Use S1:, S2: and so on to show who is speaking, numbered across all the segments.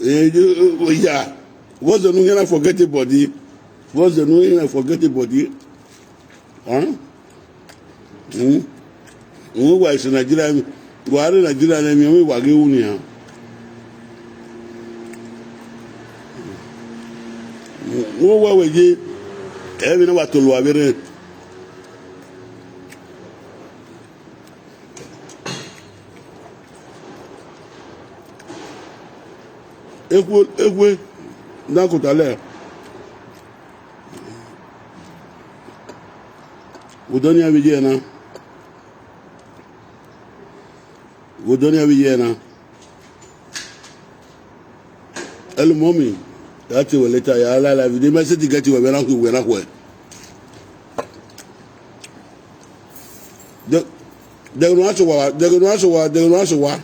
S1: Yeah. What's the new forget the body? What's the new forget the body? Huh? Why is Nigeria? Why are Nigeria and me wagi unia? Why we get? Every now what to lo abere. Ekwe Nakutale. Udonia vijana. Udonia vijana. El mommy. That's what later ya la video message get you when I went. They're going to answer what?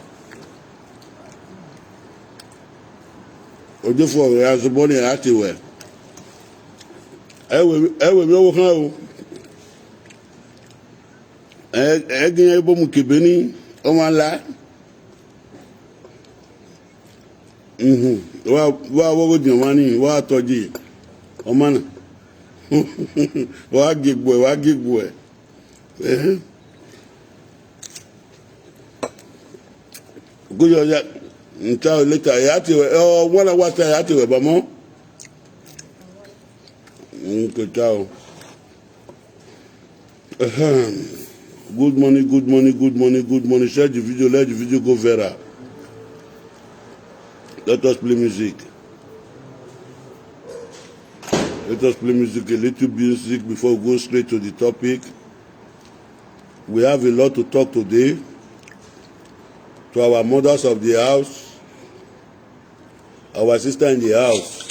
S1: Ojú fún ọ̀rẹ́ aṣọ́bọ́ ní àti wẹ̀ ẹwẹ̀ mi ọwọ́ kan o ẹgbẹ́ ẹbọ́ mu kèbé ní ọmọ ńlá wà wọ́gọ́ jìn wá ní wà tọ́jú ọmọ náà wà gègbò ẹ̀ gójọ́ ọjà nta later yati wala wata yati we bamo nketao good morning share the video, let the video go viral. Let us play music, a little music before we go straight to the topic. We have a lot to talk today. To our mothers of the house, our sister in the house.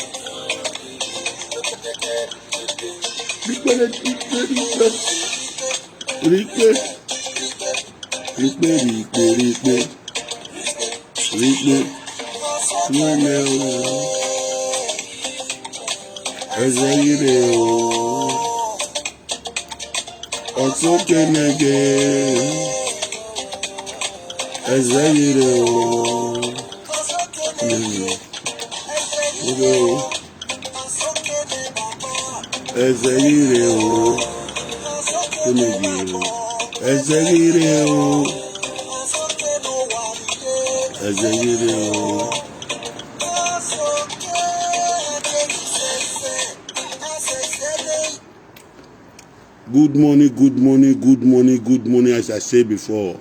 S1: Good morning, as I said before.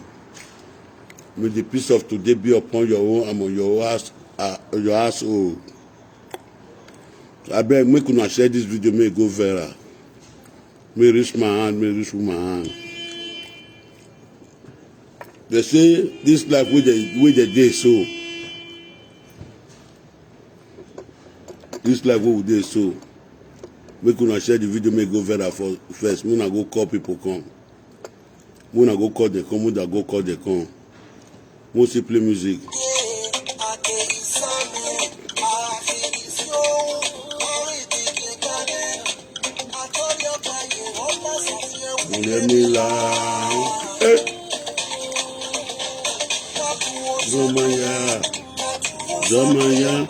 S1: May the peace of today be upon your own and on your household. I beg, make una share this video, may it go viral. May reach my hand, may reach my hand. They say this life with the day so. This life with the day so. Make una share the video, may it go viral first. When I go call people come. When I go call they come, when I go call they come. Mostly play music. Let me laugh. Zomaya.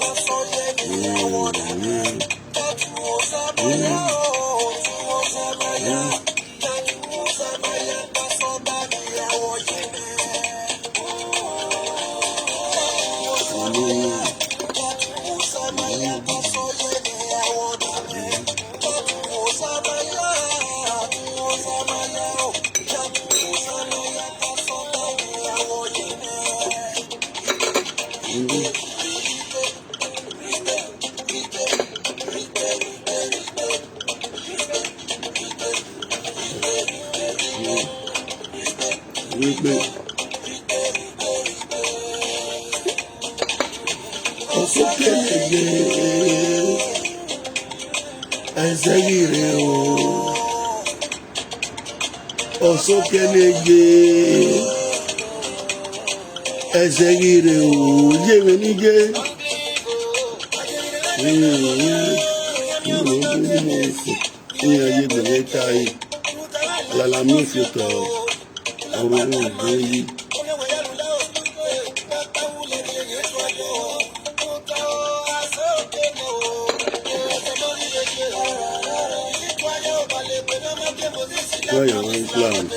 S1: Destroy your own plan.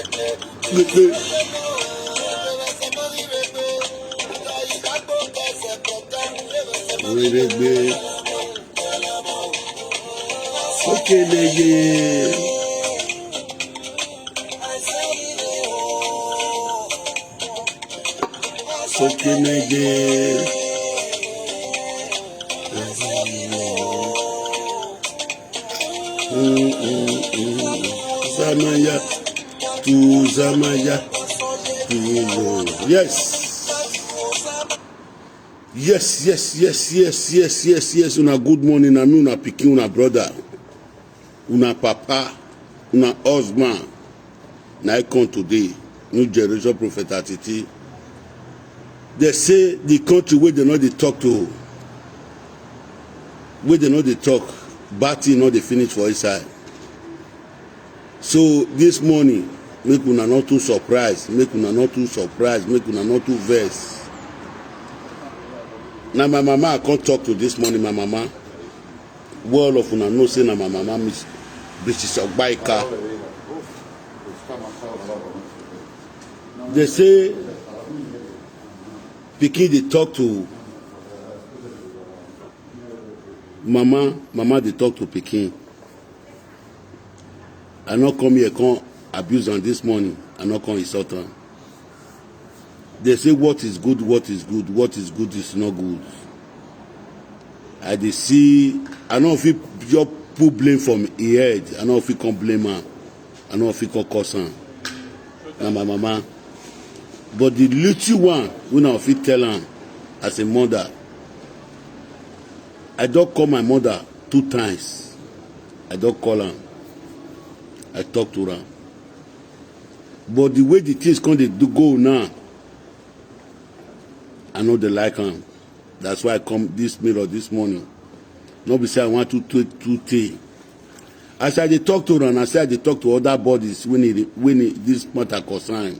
S1: Zamaya to Zamaya to yes. Yes. Una good morning, and una pikin, una brother, una papa, una husband. Now I come today, new generation prophet Atiti. They say the country where they know they talk to, where they know they talk, bad thing not they finish for his side. So this morning, make una not too surprised, make una not too vex. Now my mama I can't talk to this morning, my mama. Well of una know say na my mama miss British Ogbaika. They say pikin they talk to mama they talk to pikin. I not come here come abuse on this morning, I not come insult on. They say what is good is not good. I dey see, I know if you just put blame from his head, I know if you can blame her, I know if you can curse her. Na my mama. But the little one, when I fit tell her as a mother, I don't call my mother 2 times. I don't call her. I talk to her. But the way the things come they do go now, I know they like her. That's why I come this mirror this morning. Not be say I want to take. As I dey talk to her and I say I dey talk to other bodies when this matter concern.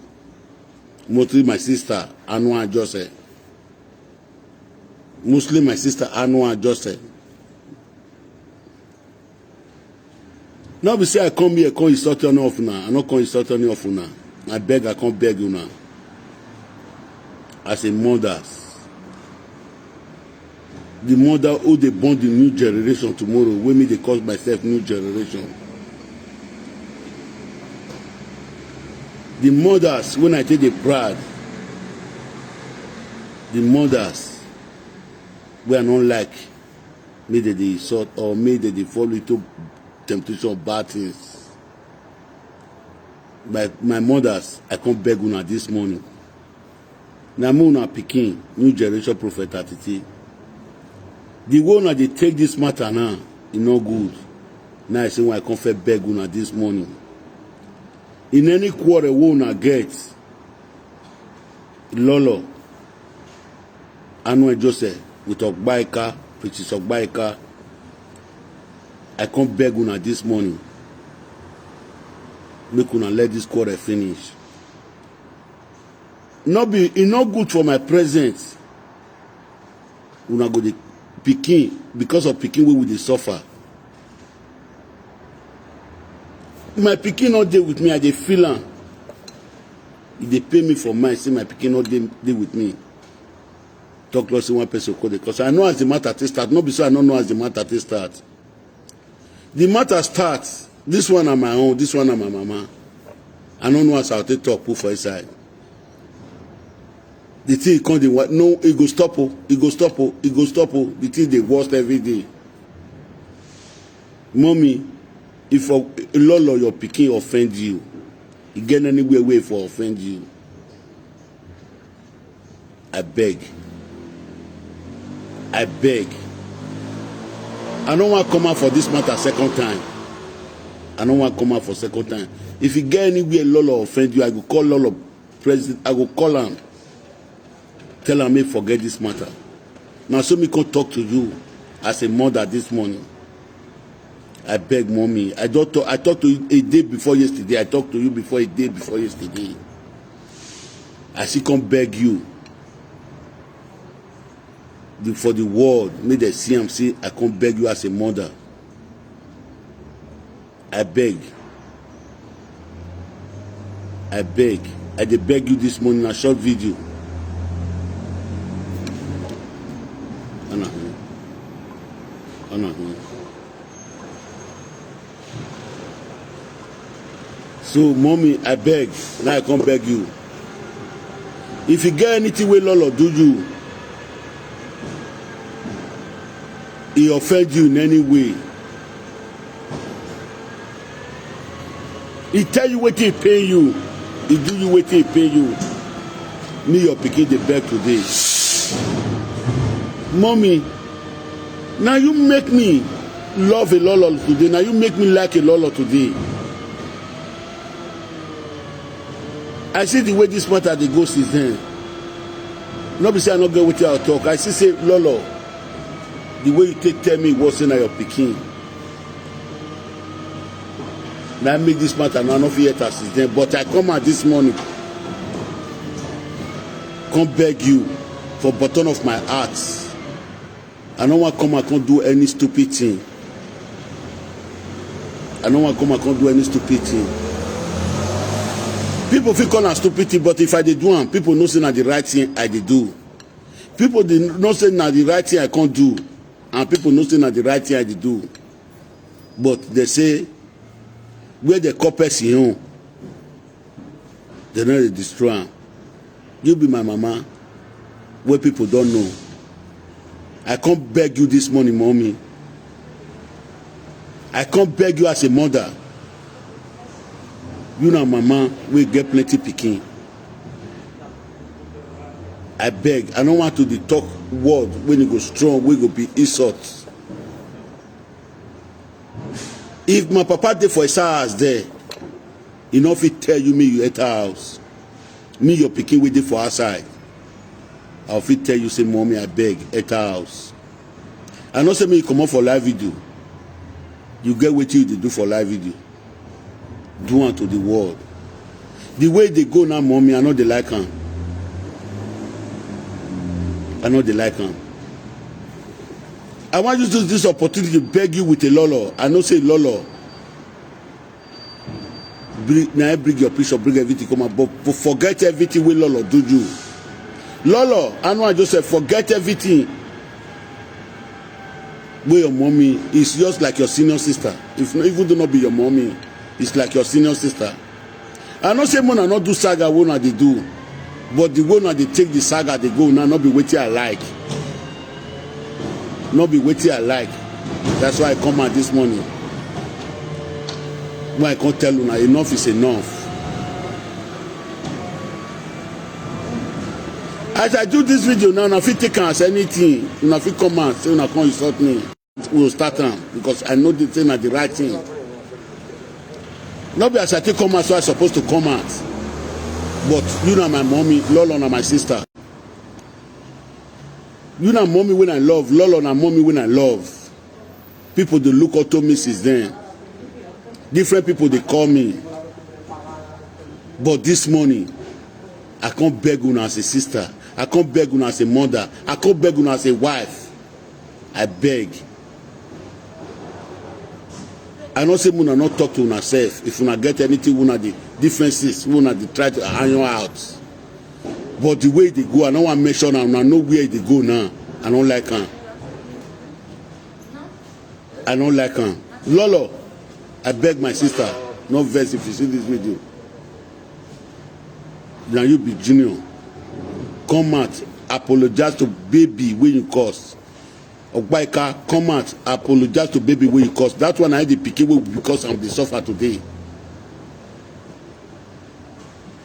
S1: Mostly my sister, Anua Joseph. Mostly my sister, Anua Joseph. Not be say I come here, come insult you off now. I not come insult you off now. I beg, I can't beg you now. As a mother, the mother who they born the new generation tomorrow, when me they call myself new generation. The mothers, when I take the pride, the mothers, we are not like me that they insult or me that they fall into temptation of bad things. My mothers, I can't beg una this morning. Now me una pikin, new generation prophet Atiti. The way una they take this matter now, it's not good. Now I say when I can't beg una this morning. In any quarrel we una get, Lolo, Anua Joseph, with Ogbaika, Princess Ogbaika, I can't beg una this morning. Make una let this quarrel finish. It's not good for my presence. Una go the pikin, because of pikin we will suffer. My pikin not there with me, I dey feel am. If they pay me for mine, say my pikin not there with me. Talk less one person call it. Because I know as the matter to start. Not because I don't know as the matter to start. The matter starts. This one on my own, this one on my mama. I don't know as I'll take talk put for his side. The thing can't do what? No, it go stop. It go stop. It go stop. The thing they worst every day. Mommy, if a lot of your pikin offend you, you get anywhere way for offend you. I beg. I don't want to come out for this matter second time. I don't want to come out for second time. If you get anywhere Lolo offend you, I go call Lolo president. I go call him. Tell him me forget this matter. Now so me can talk to you as a mother this morning. I beg, mommy. I talked to you a day before yesterday. I talked to you before a day before yesterday. I still come beg you. For the world, may they see and say, I come beg you as a mother. I beg. I beg. I dey beg you this morning, a short video. So, mommy, I beg. Now I come beg you. If you get anything wey Lolo do you, he offend you in any way, he tell you wetin he pay you, he do you wetin he pay you, me your pikin dey beg today. Mommy, now you make me love a Lolo today. Now you make me like a Lolo today. I see the way this matter dey go since then. No be say I no get wetin I talk. I see say Lolo, the way you take tell me what's in your pikin. Now I make this matter now no fit yet since then. But I come out this morning, come beg you for bottom of my heart. I no wan come and come do any stupid thing. I no wan come and come do any stupid thing. People fit call am stupid thing, but if I dey do am, people know say na the right thing I dey do. People dey know say na the right thing I can't do, and people know say na the right thing I dey do. But they say where the call person own, they no dey destroy am. You be my mama, where people don't know. I can't beg you this morning, mommy. I can't beg you as a mother. You know, mama, we get plenty pikin. I beg. I don't want to dey talk word when you go strong, we go be insult. If my papa dey for his house there, he no fit tell you me you enter house. Me your pikin wey dey for outside. I'll fit tell you say, mommy, I beg, enter house. I know say me you come up for live video. You get wetin you dey do for live video. Do unto the world. The way they go now, mommy, I know they like am. I know they like am. I want you to use this opportunity to beg you with a Lolo. I know say Lolo. Now bring your picture, bring everything, come out, but forget everything wey Lolo do you. Lolo, I know I just said forget everything. Where your mommy is just like your senior sister. If not, even though not be your mommy, it's like your senior sister. I know say Mona not do saga wey una dey do, but the way una dey take the saga they go now not be wetin I like. Not be wetin I like. That's why I come out this morning. When I can't tell una enough is enough. As I do this video now, una fit take am as anything. Una fit come out say una come insult me. We will start am because I know the thing are the right thing. Not be as I take come out, so I supposed to come out. But you know my mommy, Lolo na my sister. You know mommy when I love, Lolo na mommy when I love. People they look up to me since then. Different people they call me. But this morning, I can't beg una as a sister. I can't beg una as a mother. I can't beg una as a wife. I beg. I know say una not talk to una self. If una get anything, una the differences, una they try to iron out. But the way they go, I don't want to mention them. I know where they go now. I don't like them. I don't like them. Lolo, I beg my sister, no vex if you see this video. Now you be junior. Come out, apologize to baby when you cause. Ogbaika, come out, apologize to baby when you cause. That one I had the pikin because of the suffer today.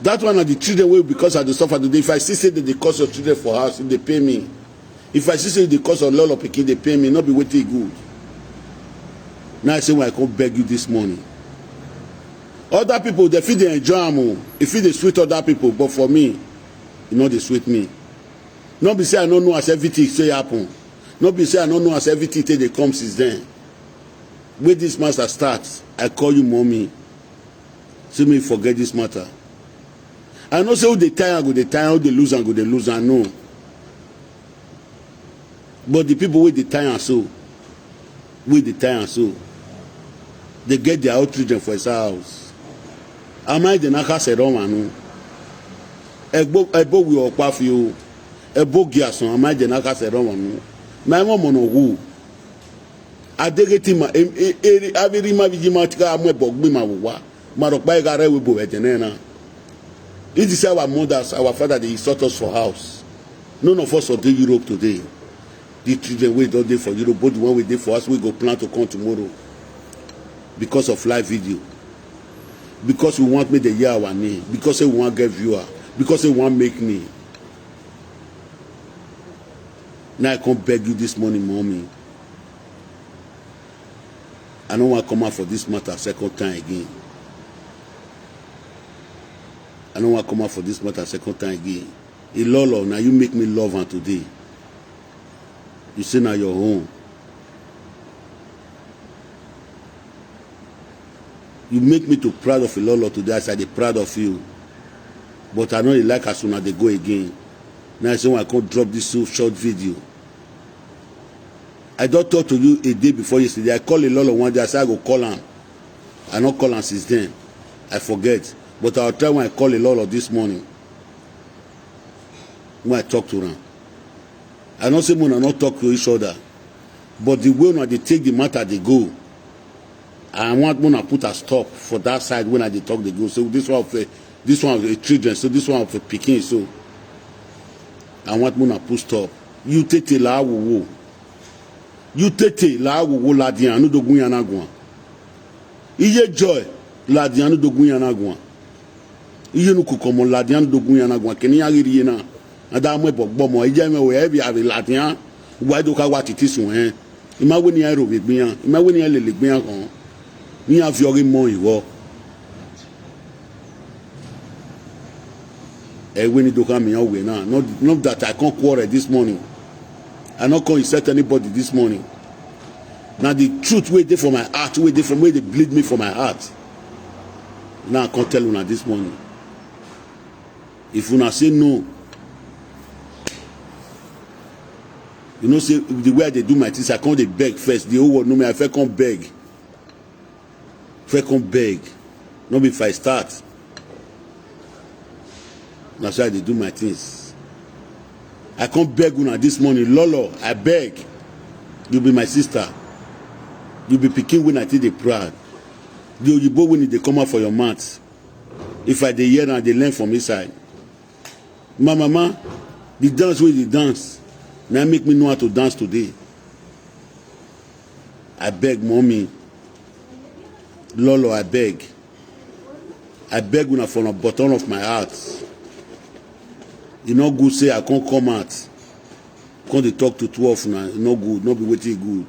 S1: That one are the children will because of the suffer today. If I see say that they cause your children for house, they pay me. If I see say they cause a lot of pikin, they pay me. Not be waiting good. Now I say when I come beg you this morning. Other people they feel they enjoy them. They feel they sweet other people, but for me, you know they sweet me. Not be say I don't know as everything say happen. Not be say I don't know as everything till they come since then. When this matter starts, I call you mommy. See me forget this matter. I know say who they tie and go they tie, who they lose and go they lose, I know. But the people with the tie and so, with the tie and so, they get their own children for his house. Amai de naka se ron anu. Ebo wi okpa fi o. Ebo giason amai de naka se ron anu. Ma mo mono wu. Adegeti ma aviri ma vijima tika amwe bogbi ma wa. Marokpa igare we bo etenena. It is our mothers, our father, they sought us for house. None of us are in Europe today. The children we don't do for Europe, but the one we did for us, we go plan to come tomorrow. Because of live video. Because we want me to hear our name. Because we want get viewer. Because we want make me. Now I come beg you this morning, mommy. I don't want to come out for this matter second time again. I don't want to come out for this matter second time again. Ilolo, now you make me love her today. You say now your home. You make me too proud of Ilolo today. I said I'm proud of you. But I know you like as soon as they go again. Now I say when I can't drop this short video. I don't talk to you a day before yesterday. I call Ilolo one day. I said I go call him. I not call him since then. I forget. But I'll try when I call Ilolo this morning. When I talk to them. I don't say when I not talk to each other. But the way when they take the matter, they go. I want when I put a stop for that side when I they talk, they go. So this one of the children, so this one of the Peking. So I want when I put stop. You take la wo. You take la wo la di anu dogun yana gwan. Iye joy la di anu dogun yana gwan. Iye nu kukomo la di anu dogun yana gwan. Keni agiri yena. Ada mo gbogbo mo ije me we bi abi la di an. Wa do ka wa titi sun hen. Ima we ni ero be gbiyan. Ima we ni lele gbiyan kan. Ni a fi ori mo iwo. We need to come in way now. Not that I can't quarrel this morning. I not can't insult anybody this morning. Now the truth waiting for my heart, waiting from where they bleed me for my heart. Now I can't tell you this morning. If you not say no, you know, say the way they do my things, I can't they beg first. The whole world know me. I can't beg. I can't beg. Not if I start. That's why they do my things. I can't beg una this morning. Lolo, I beg. You be my sister. You be picking when I think they proud. The Oyibo when they come out for your mouth. If I dey hear and they learn from inside. My mama, the dance where they dance. Now make me know how to dance today. I beg, mommy. Lolo, I beg. I beg una from the bottom of my heart. You no good say I can't come out. Can't they talk to 12 now? No good. No be waiting good.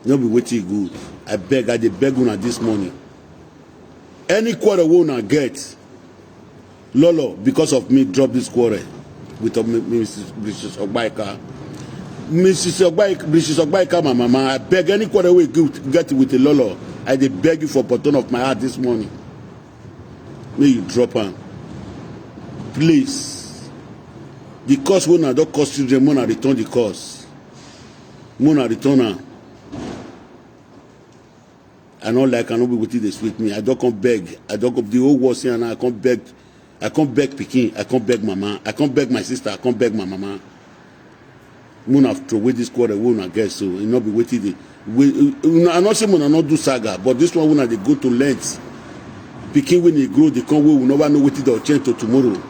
S1: No be waiting good. I beg. I dey beg una this morning. Any quarrel we una get, Lolo, because of me, drop this quarrel with Mrs. Ogbaika. Mrs. Ogbaika, my mama. I beg any quarrel we get with the Lolo. I dey beg you for bottom of my heart this morning. May you drop her. Please, the cost when I don't cost children, when I return the cost, when I return her, I not like I not be with you. They sweet me. I don't come beg. I don't come the whole world saying I can't beg. I can't beg Peking. I can't beg mama. I can't beg my sister. I can't beg my mama. When I throw away this quarter, when I get so, it not be waiting. I'm not saying when I not do saga, but this one when they go to length, Peking when they grow, they come. We will never know what they'll change to tomorrow.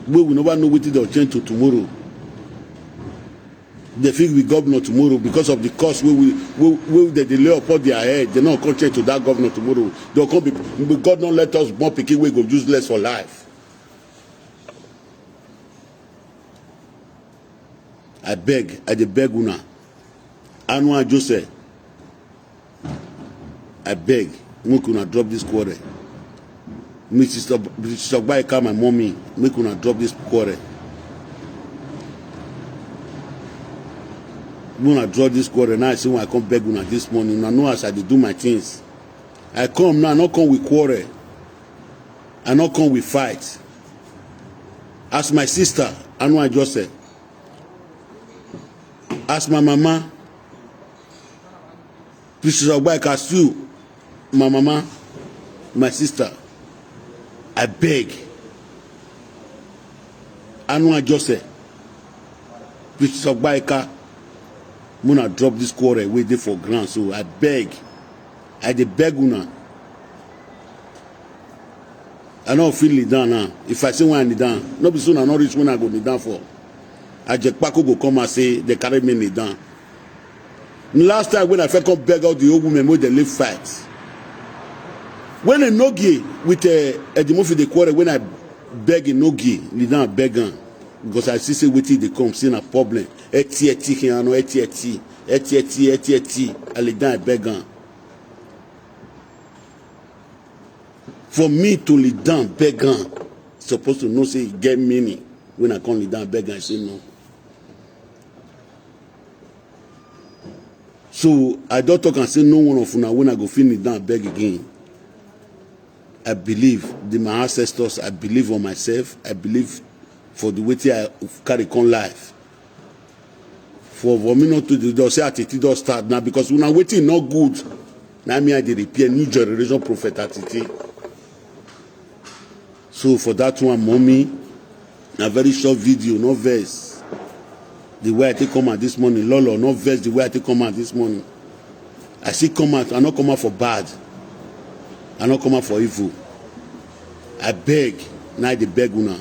S1: We will never know what they'll change to tomorrow. They think we governor tomorrow because of the cost they lay upon their head. They not come change to that governor tomorrow. They'll come be God don't let us born Peking we go useless for life. I beg una. Anwa Joseph. I beg. Make una drop this quarrel. Mrs. Ogbaika, my mommy, make una drop this quarrel. When I draw this quarrel, now I say when I come beg una this morning, I know as I do my things. I come now, I not come with quarrel. I not come with fight. As my sister, Anwa Joseph. As my mama. Princess Ogbaika still, my mama, my sister, I beg. Anua Jose, Princess Ogbaika, Muna drop this quarrel way there for ground. So I beg. I dey beg una. I don't feel it down now. If I say when I need down, no be soon I not reach when I go need down for. I just Pako go come and say they carry me need down. Last time when I first come beg out the old women, they live fight. When a Nogi with a Edimofi the quarrel, when I beg a Nogi, need down beg on. Because I see say waiting they come, seeing a problem. Eti, I lay down beg on. For me to lay down beg on, supposed to know say it get meaning. When I come lay down beg on, I say no. So I don't talk and say no one of una when I go finish down beg again. I believe my ancestors, I believe on myself, I believe for the way I carry on life. For me not to do say at it does start now because when I waiting not good. Now me I dey repair new generation prophet at it. So for that one, mommy, a very short video, no verse. The way I take come out this morning, Lolo, no verse the way I take come out this morning. I see come out, I not come out for bad. I not come out for evil. I beg, now they beg una.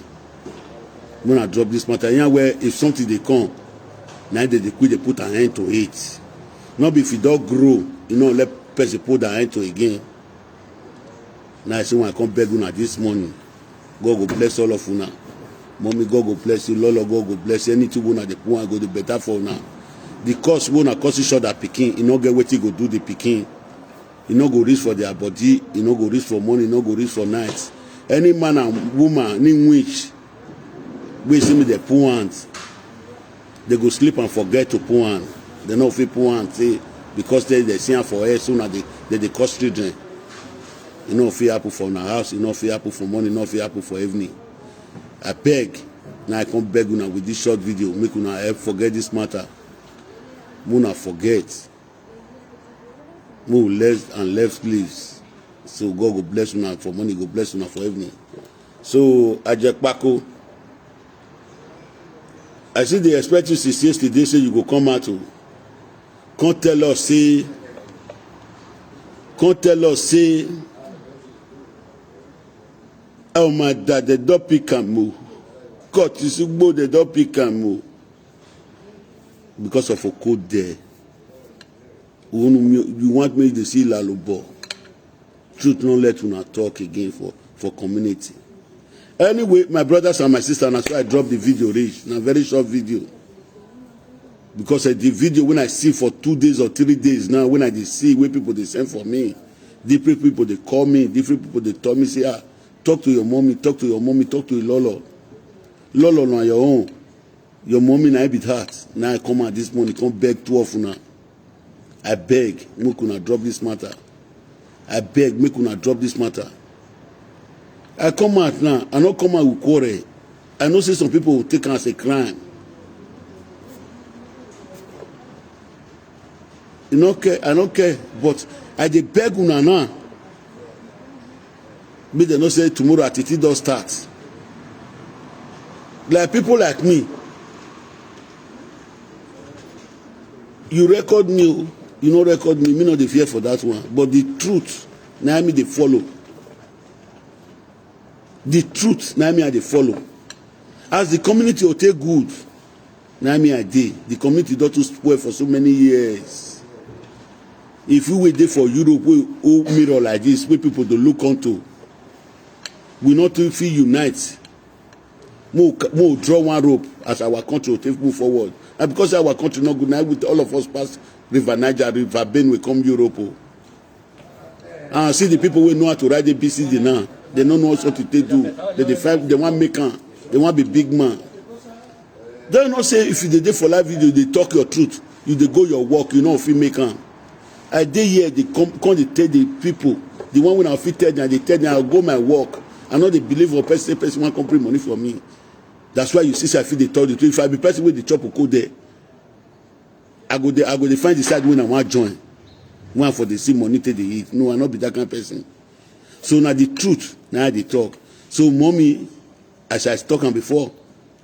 S1: When I drop this matter, yeah, where if something they come, now they quit, they put an end to it. Not if it don't grow, let person put an end to it again. Now I say when I come beg una this morning, God go bless all of una. Mommy, God go bless you. Lolo, God go bless you. Anything una the poor go the better for una. The cause una cause each other picking, you no get what you go do the picking. You no go reach for their body, you no go reach for money, you no go reach for nights. Any man and woman, any witch, we see me the poor hands. They go sleep and forget to poor hand. They no fit poor hand say because they see for air soon they cause children. You know, if you happen for our house, you know, if you happen for money, you know, if you happen for evening. I beg, now I come beg una with this short video, make una help forget this matter. Muna forget. Move left and left sleeves. So God go bless una for money, go bless una for evening. So Ajak Pako, I see they expect you since yesterday, say you go come out to. Can't tell us, oh my dad, the don't pick and move. God, you see, the don't pick and move. Because of a code there. You want me to see Lalubo. Truth not let you not talk again for community. Anyway, my brothers and my sisters, and that's why I dropped the video reach. A very short video. Because the video when I see for 2 days or 3 days now, when I see where people they send for me, different people they call me, different people they tell me, say, talk to your mommy, talk to your Lolo. Lolo on your own. Your mommy na bit heart. Now I come out this morning, come beg 12 now. I beg, make una drop this matter. I beg, make una drop this matter. I come out now, I not come out with quarrel. I know say some people will take it as a crime. You don't care, I don't care, but I dey beg una now. Make they not say tomorrow at it does start. Like people like me, you record me, you no record me not the fear for that one. But the truth, now me they follow. The truth, now me I they follow. As the community will take good, now me I did. The community don't spoil for so many years. If we were there for Europe, we all mirror like this, where people to look onto, we not to feel unite. More draw one rope as our country will take move forward. And because our country not good now, with all of us pass River Niger, River Benue, come Europe. And see the people who know how to ride the BCD now. They don't know what to do. They want make they want be big man. They not say if you dey for live video, they talk your truth. You they go your work, you know if you make I dey here, they come they tell the people, the one when I fit tell them, they tell them I'll go my work. I know they believe or person want to bring money for me. That's why you see I feel they tell the truth. If I be person with the chop will go there, I go find the side when I want to join. One for the see money take the eat. No, I not be that kind of person. So now the truth, now they talk. So mommy, as I was talking before,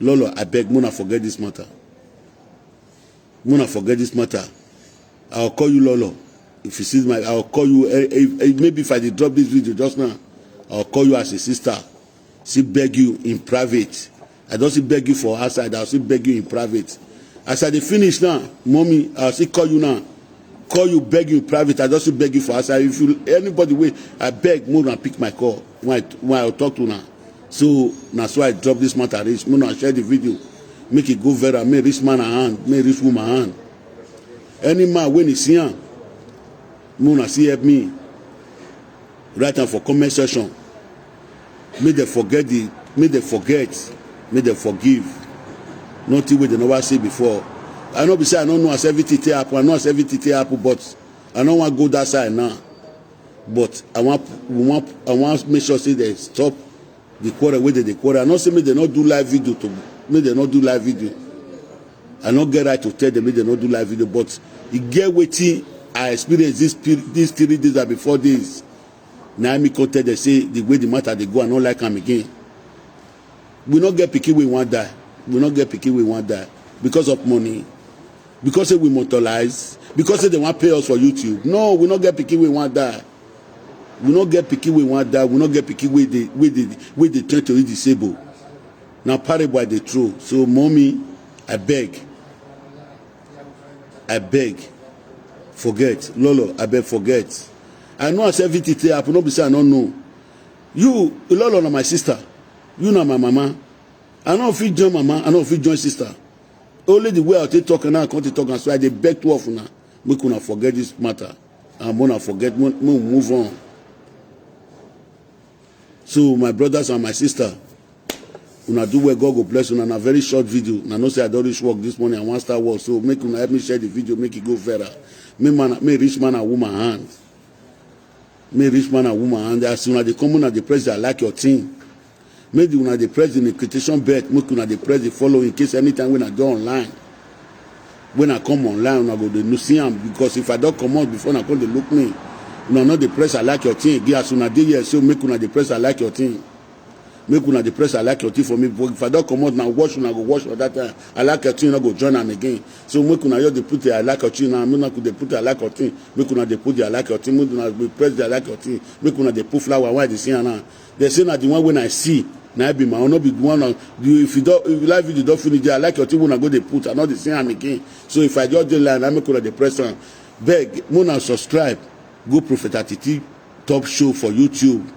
S1: Lolo, I beg Mona forget this matter. Mona forget this matter. I'll call you Lolo. If you see my, I'll call you. Maybe if I did drop this video just now, I'll call you as a sister. See, beg you in private. I don't see beg you for outside. I'll see beg you in private. As I finish now, mommy, I'll see call you now. Call you, beg you in private. I just beg you for outside. If you anybody wait, I beg Mona pick my call when I'll talk to now. So that's why I drop this matter. Mona share the video, make it go viral. May reach man a hand, may reach woman hand. Any man when he see him, Mona see help me. Write down for comment section. May they forget may they forgive. Nothing we they never say before. I know be say I don't know as everything happen. I know as everything happen, but I don't want to go that side now. But I want make sure say they stop the quarrel where they quarrel. I not say me they not do live video to me they not do live video. I not get right to tell them me they not do live video, but you get waiting. I experienced these 3 days or before this. Now me come tell they say the way the matter they go, I not like them again. We not get picky we want die. We not get picky we want die because of money. Because we motorize, because they want to pay us for YouTube. No, we not get picky we want that. We not get picky we want that. We not get picky with the trying to disable. Now party by the truth. So mommy, I beg, forget. Lolo, I beg forget. I know as everything happen. No be say I don't know. You, Lolo, na my sister. You na my mama. I know if you join mama, I know if you join sister. Only the way I take talk and I can't talk and so I beg to off now. We couldn't forget this matter. I'm gonna forget. We move on. So my brothers and my sister, una do where God go bless you. And a very short video. I know say I don't reach work this morning. I want to start work. So make una help me share the video. Make it go viral. May rich man and woman hand. May rich man and woman hand. As soon as they come on and the president like your team. Maybe when I press the quotation bet, make when I press the follow in case anytime when I go online. When I come online, I go to museum because if I don't come out before I come to look me, you know the press I like your thing. Again, as soon as they so make when I press I like your thing. Make when I press I like your thing for me. But if I don't come out now, watch when I go watch for that time. I like your thing, I go join them again. So make when I just put the I like your thing now. I'm not going to put the I like your thing. Make when I put the I like your thing. Make when I press the I like your thing. Make when I put flower. Why they see now? They say that the one when I see. Now be my own, not be one. If you like video, don't finish. I like your thing when I go they put. I not the same again. So if I just do line, I make the press on. Beg, Mona subscribe. Go Prophet Atiti Top Show for YouTube.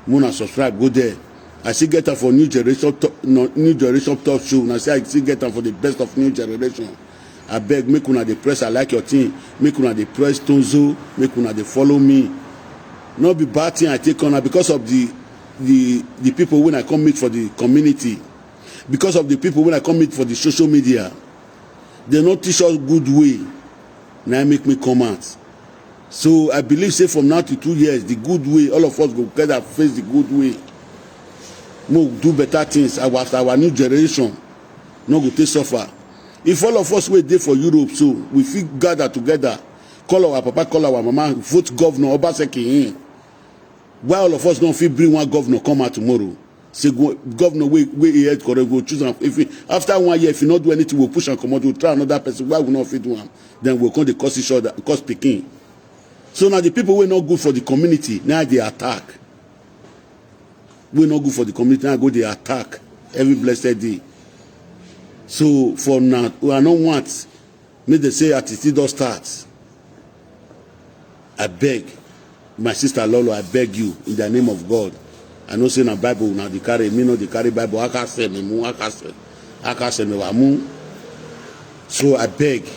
S1: Mona subscribe. Go there. I see get her for new generation top show. And I say I see get her for the best of new generation. I beg, make una the press. I like your thing. Make una the press Tonzo. Make una the follow me. Not be bad thing I take on her because of the people when I come meet for the community, because of the people when I come meet for the social media, they not teach us good way. Now make me come out. So I believe say from now to 2 years, the good way, all of us go together face the good way. No do better things. Our new generation no go take suffer. If all of us wait there for Europe, so we feel gather together, call our papa, call our mama, vote governor Obaseki in. Why all of us don't feel bring one governor come out tomorrow? Say governor we head correct go choose him. If after 1 year if you not do anything we'll push and come out, we'll try another person. Why we not fit do him? Then we'll come the cost each other, cost picking. So now the people who are not good for the community now they attack. We're not good for the community now go they attack every blessed day. So for now we are not want. May they say attitude does start. I beg. My sister Lolo, I beg you in the name of God. I know say na Bible now they carry me no they carry Bible. I can't say me wamu. So I beg,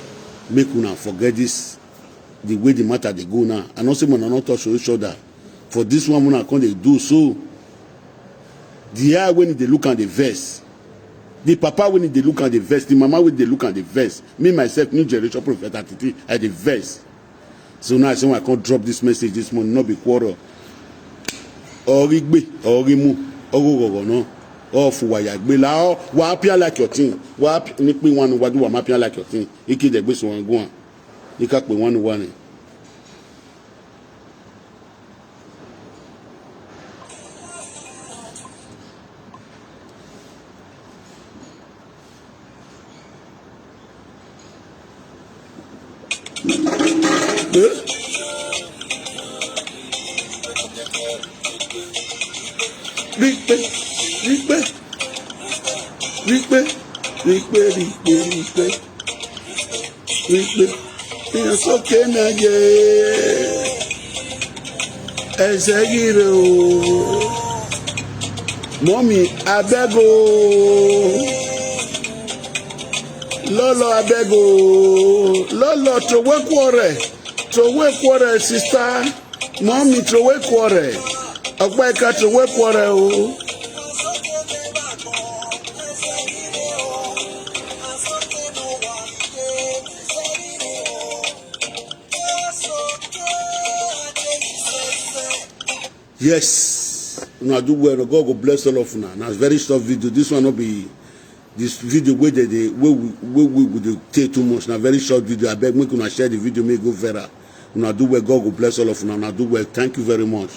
S1: make una forget this. The way the matter they go now. I know say man not touch each other. For this one when I come they do so. The eye when they look at the verse, the papa when they look at the verse, the mama when they look at the verse. Me myself, new generation prophet Atiti at the verse. So now I say I can't drop this message this morning, not be quarrel. Or rigbe, or rimu, or no, or fuwaya gbe la or wa appear like your thing. Wa nipi one wadu wa appear like your thing. Iki de gbe so wan go an. Ika pe one. It's okay now, yeah. Ezegiro. Mommy, I beg o. Lolo, I beg o. Lolo, to work water, sister. Mommy, to work water. Agbeka to work water o. Yes, now do well. God go bless all of you. Now it's very short video. This one will be this video where we would take too much. Now very short video. I beg me to share the video, make go viral. Now do well. God go bless all of you. Now do well. Thank you very much.